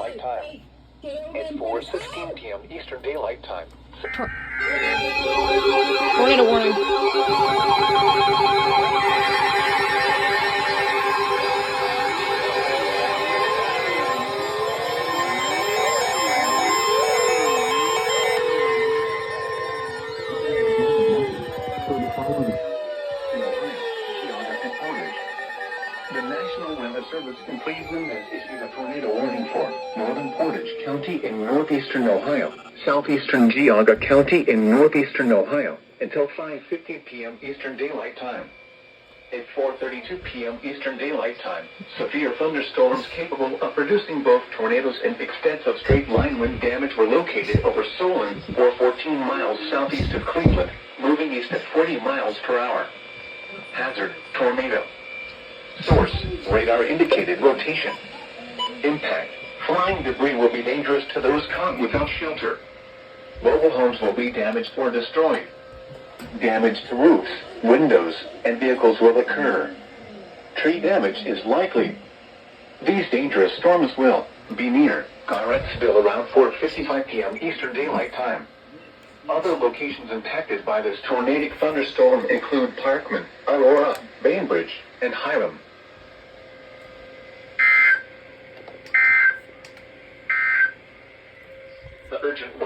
Daylight Time. It's 4:16 p.m. Eastern Daylight Time. Tornado warning. The National Weather Service in Cleveland has issued a tornado warning for northern Portage County in northeastern Ohio, southeastern Geauga County in northeastern Ohio, until 5:15 p.m. Eastern Daylight Time. At 4:32 p.m. Eastern Daylight Time, severe thunderstorms capable of producing both tornadoes and extensive straight-line wind damage were located over Solon, or 14 miles southeast of Cleveland, moving east at 40 miles per hour. Hazard, tornado. Source, radar indicated rotation. Impact, flying debris will be dangerous to those caught without shelter. Mobile homes will be damaged or destroyed. Damage to roofs, windows, and vehicles will occur. Tree damage is likely. These dangerous storms will be near Garrettsville around 4:55 p.m. Eastern Daylight Time. Other locations impacted by this tornadic thunderstorm include Parkman, Aurora, Bainbridge, and Hiram. The urgent